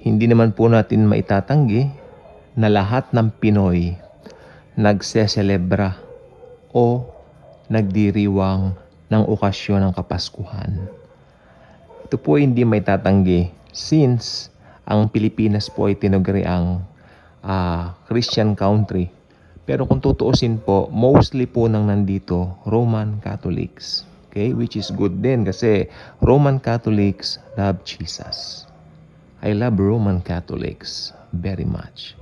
Hindi naman po natin maitatanggi na lahat ng Pinoy nagseselebra o nagdiriwang ng okasyon ng Kapaskuhan. Ito po hindi maitatanggi since ang Pilipinas po ay tinaguriang Christian country. Pero kung tutuusin po, mostly po nang nandito, Roman Catholics. Okay? Which is good din kasi Roman Catholics love Jesus. I love Roman Catholics very much.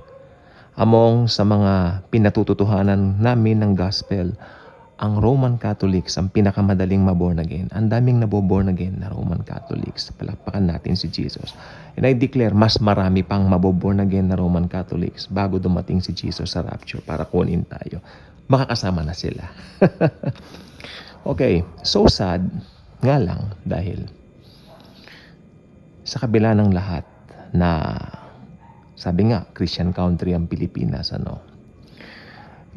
Among sa mga pinatututuhanan namin ng gospel, ang Roman Catholics ang pinakamadaling maborn again. Ang daming naboborn again na Roman Catholics. Palakpakan natin si Jesus. And I declare, mas marami pang maboborn again na Roman Catholics bago dumating si Jesus sa rapture para kunin tayo. Makakasama na sila. Okay, so sad nga lang dahil sa kabila ng lahat na sabi nga, Christian country ang Pilipinas,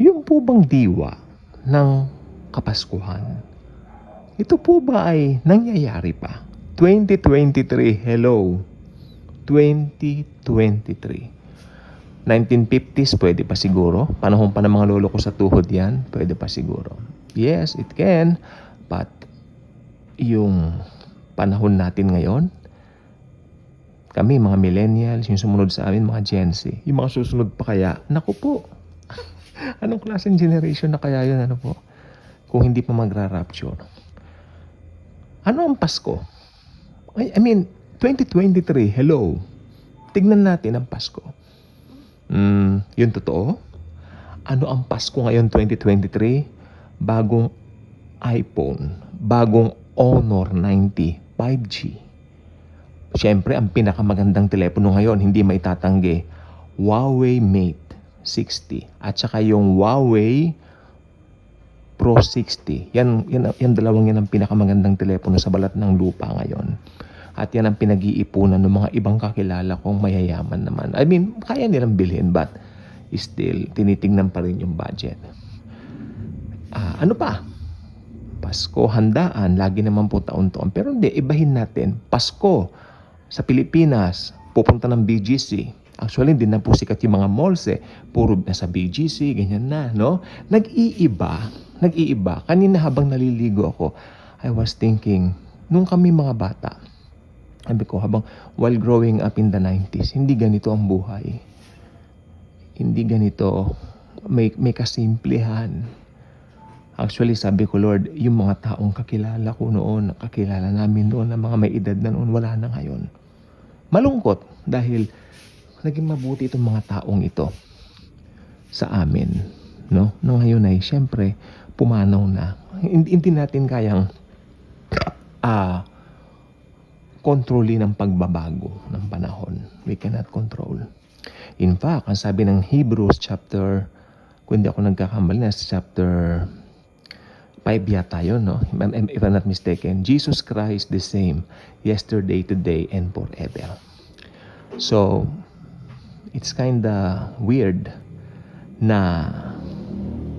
yung po bang diwa ng Kapaskuhan, ito po ba ay nangyayari pa? 2023, hello. 2023. 1950s, pwede pa siguro. Panahon pa ng mga lolo ko sa tuhod yan, pwede pa siguro. Yes, it can. But, yung panahon natin ngayon, kami, mga millennials, yung sumunod sa amin, mga Gen Z. Yung mga susunod pa kaya, naku po. Anong klaseng generation na kaya yun, po? Kung hindi pa magra-rapture. Ano ang Pasko? I mean, 2023, hello. Tignan natin ang Pasko. Yun totoo? Ano ang Pasko ngayon, 2023? Bagong iPhone, bagong Honor 90 5G. Siyempre, ang pinakamagandang telepono ngayon, hindi maitatanggi, Huawei Mate 60 at saka yung Huawei Pro 60. Yan dalawang yan ang pinakamagandang telepono sa balat ng lupa ngayon. At yan ang pinag-iipunan ng mga ibang kakilala kong mayayaman naman. I mean, kaya nilang bilhin but still, tinitingnan pa rin yung budget. Ano pa? Pasko, handaan, lagi naman po taon-taon. Pero hindi, ibahin natin. Pasko, sa Pilipinas, pupunta ng BGC. Actually, hindi na po sikat yung mga malls Puro na sa BGC, ganyan na, no? Nag-iiba. Kanina habang naliligo ako, I was thinking, nung kami mga bata, sabi ko, while growing up in the 90s, hindi ganito ang buhay. Hindi ganito, may kasimplihan. Actually, sabi ko, Lord, yung mga taong kakilala ko noon, kakilala namin noon, na mga may edad na noon, wala na ngayon. Malungkot dahil naging mabuti itong mga taong ito sa amin. No? Ngayon ay, siyempre, pumanaw na. Hindi natin kayang kontrolin ang pagbabago ng panahon. We cannot control. In fact, ang sabi ng Hebrews chapter, kung hindi ako nagkakamali na sa chapter 5 yata yun, no? If I'm not mistaken, Jesus Christ the same yesterday, today, and forever. So, it's kinda weird na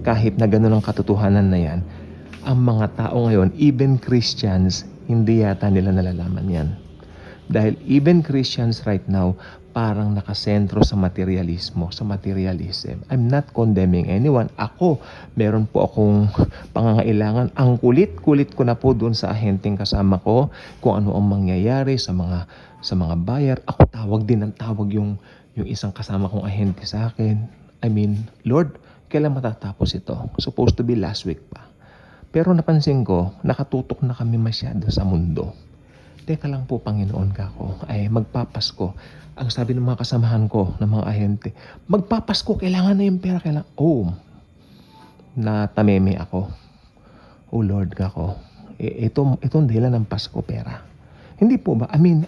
kahit na gano'n ang katotohanan na yan, ang mga tao ngayon, even Christians, hindi yata nila nalalaman yan. Dahil even Christians right now, parang nakasentro sa materialismo, sa materialism. I'm not condemning anyone. Ako, meron po akong pangangailangan. Ang kulit-kulit ko na po doon sa ahenteng kasama ko kung ano ang mangyayari sa mga buyer. Ako tawag yung isang kasama kong ahente sa akin. I mean, Lord, kailan matatapos ito? Supposed to be last week pa. Pero napansin ko, nakatutok na kami masyado sa mundo. Teka lang po, Panginoon ka ko, ay magpapasko. Ang sabi ng mga kasamahan ko, ng mga ahente, magpapasko, kailangan na yung pera, natameme ako. Oh Lord ka ko, itong dahilan ng Pasko, pera. Hindi po ba? I mean,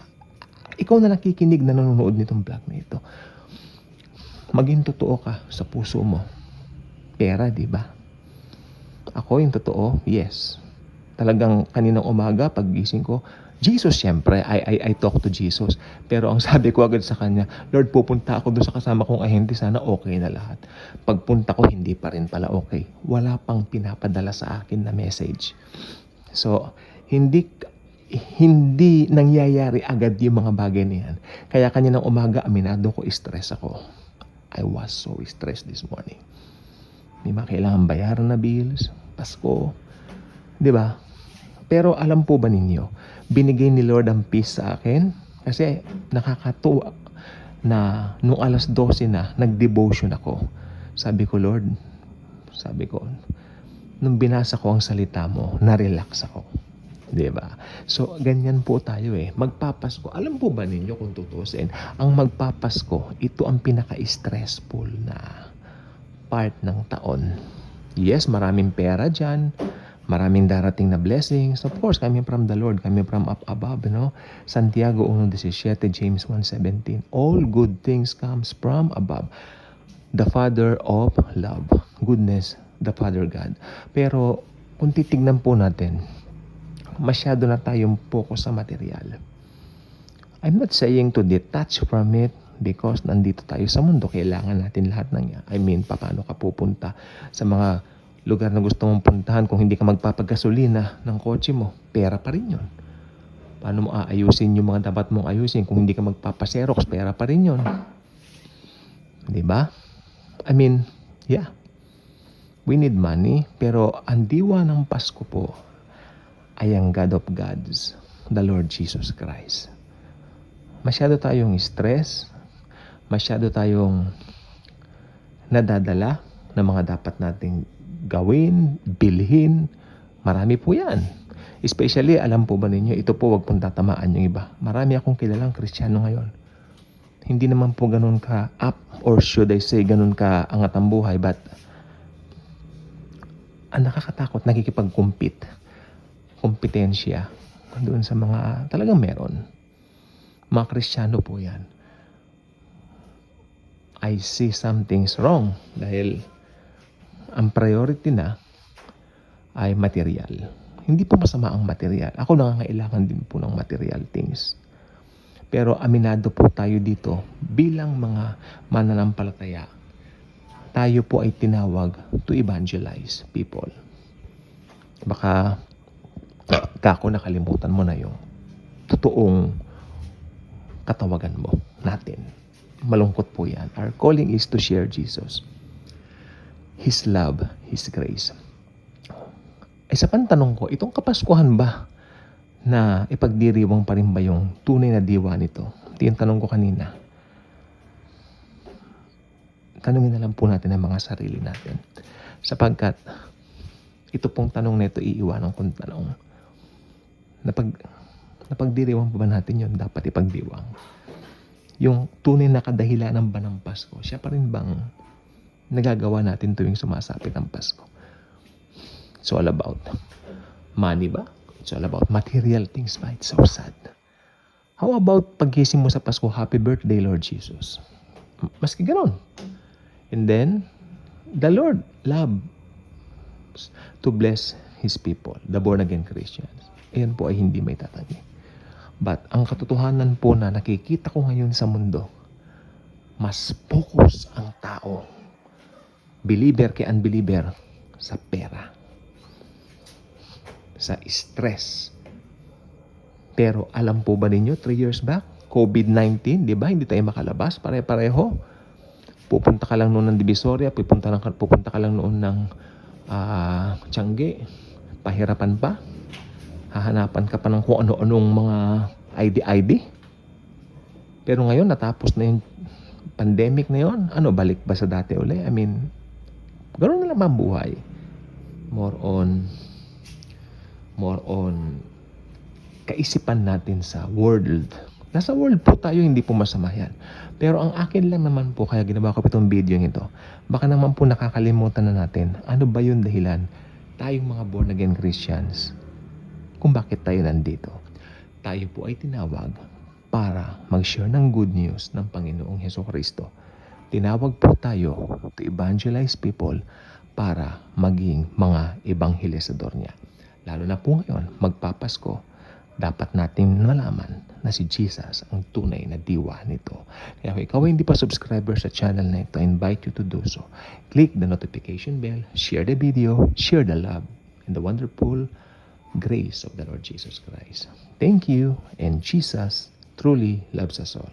ikaw na nakikinig na nanonood nitong vlog na ito. Maging totoo ka sa puso mo. Pera, di ba? Ako yung totoo, yes. Talagang kaninang umaga, paggising ko, Jesus, siyempre, I talk to Jesus. Pero ang sabi ko agad sa kanya, Lord, pupunta ako doon sa kasama kong ahente, sana okay na lahat. Pagpunta ko, hindi pa rin pala okay. Wala pang pinapadala sa akin na message. So, hindi hindi nangyayari agad yung mga bagay na yan. Kaya kaninang umaga, aminado ko, stress ako. I was so stressed this morning. May mga kailangan bayaran na bills, Pasko, di ba? Pero alam po ba ninyo, binigay ni Lord ang peace sa akin kasi nakakatuwa na nung alas 12 na, nag-devotion ako. Sabi ko, Lord, nung binasa ko ang salita mo, na-relax ako. Diba? So, ganyan po tayo eh. Magpapasko. Alam po ba ninyo kung tutusin, ang magpapasko, ito ang pinaka-stressful na part ng taon. Yes, maraming pera dyan. Maraming darating na blessings. Of course, coming from the Lord, coming from up above, no? Santiago 1:17, James 1:17. All good things comes from above. The Father of love. Goodness, the Father God. Pero, kung titignan po natin, masyado na tayong focus sa material. I'm not saying to detach from it because nandito tayo sa mundo. Kailangan natin lahat ng yan. I mean, paano ka pupunta sa mga lugar na gusto mong puntahan kung hindi ka magpapagasolina ng kotse mo? Pera pa rin yun. Paano mo aayusin yung mga dapat mong ayusin kung hindi ka magpapaserox? Pera pa rin yun. Diba? I mean, yeah. We need money. Pero ang diwa ng Pasko po ay ang God of Gods, the Lord Jesus Christ. Masyado tayong stress, masyado tayong nadadala ng mga dapat nating gawin, bilhin. Marami po yan. Especially, alam po ba ninyo, ito po wag pong tatamaan yung iba. Marami akong kilalang Kristiyano ngayon. Hindi naman po ganun ka up, or should I say, ganun ka angat ang buhay, but ang nakakatakot, nakikipag-compete. Kompetensya doon sa mga talagang meron. Mga Kristiyano po yan. I see something's wrong dahil ang priority na ay material. Hindi po masama ang material. Ako nangangailangan din po ng material things. Pero aminado po tayo dito bilang mga mananampalataya. Tayo po ay tinawag to evangelize people. Baka kako nakalimutan mo na yung totoong katawagan mo natin. Malungkot po yan. Our calling is to share Jesus. His love, His grace. Sa pantanong ko, itong Kapaskuhan ba na ipagdiriwang pa rin ba yung tunay na diwa nito? Ito yung tanong ko kanina. Tanungin na lang po natin ang mga sarili natin. Sapagkat ito pong tanong na ito iiwanan kong tanong. Napagdiriwang pa ba natin yun? Dapat ipagdiwang. Yung tunay na kadahilanan ba ng Pasko, siya pa rin bang nagagawa natin tuwing sumasapit ang Pasko? It's all about money ba? It's all about material things ba? It's so sad. How about paggising mo sa Pasko, Happy Birthday, Lord Jesus? Maski ganon. And then, the Lord loves to bless His people, the born-again Christians. Ayan po ay hindi may tatanggi. But ang katotohanan po na nakikita ko ngayon sa mundo, mas focus ang tao, believer kay unbeliever, sa pera, sa stress. Pero alam po ba ninyo, 3 years back, COVID-19, di ba? Hindi tayo makalabas, pare-pareho. Pupunta ka lang noon ng Divisoria, pupunta ka lang noon ng Tiangge, pahirapan pa. Hahanapan ka pa ng kung ano-anong mga ID. Pero ngayon, natapos na yung pandemic na yun. Balik ba sa dati uli? I mean, ganoon na lang ang buhay. More on kaisipan natin sa world. Nasa world po tayo, hindi po masama yan. Pero ang akin lang naman po, kaya ginawa ko itong video ito, baka naman po nakakalimutan na natin, ano ba yung dahilan tayong mga born-again Christians kung bakit tayo nandito. Tayo po ay tinawag para mag-share ng good news ng Panginoong Hesukristo. Tinawag po tayo to evangelize people para maging mga ebanghelisador niya. Lalo na po ngayon, magpapasko, dapat natin malaman na si Jesus ang tunay na diwa nito. Kaya kung ikaw ay hindi pa subscriber sa channel na ito, I invite you to do so. Click the notification bell, share the video, share the love, and the wonderful grace of the Lord Jesus Christ. Thank you, and Jesus truly loves us all.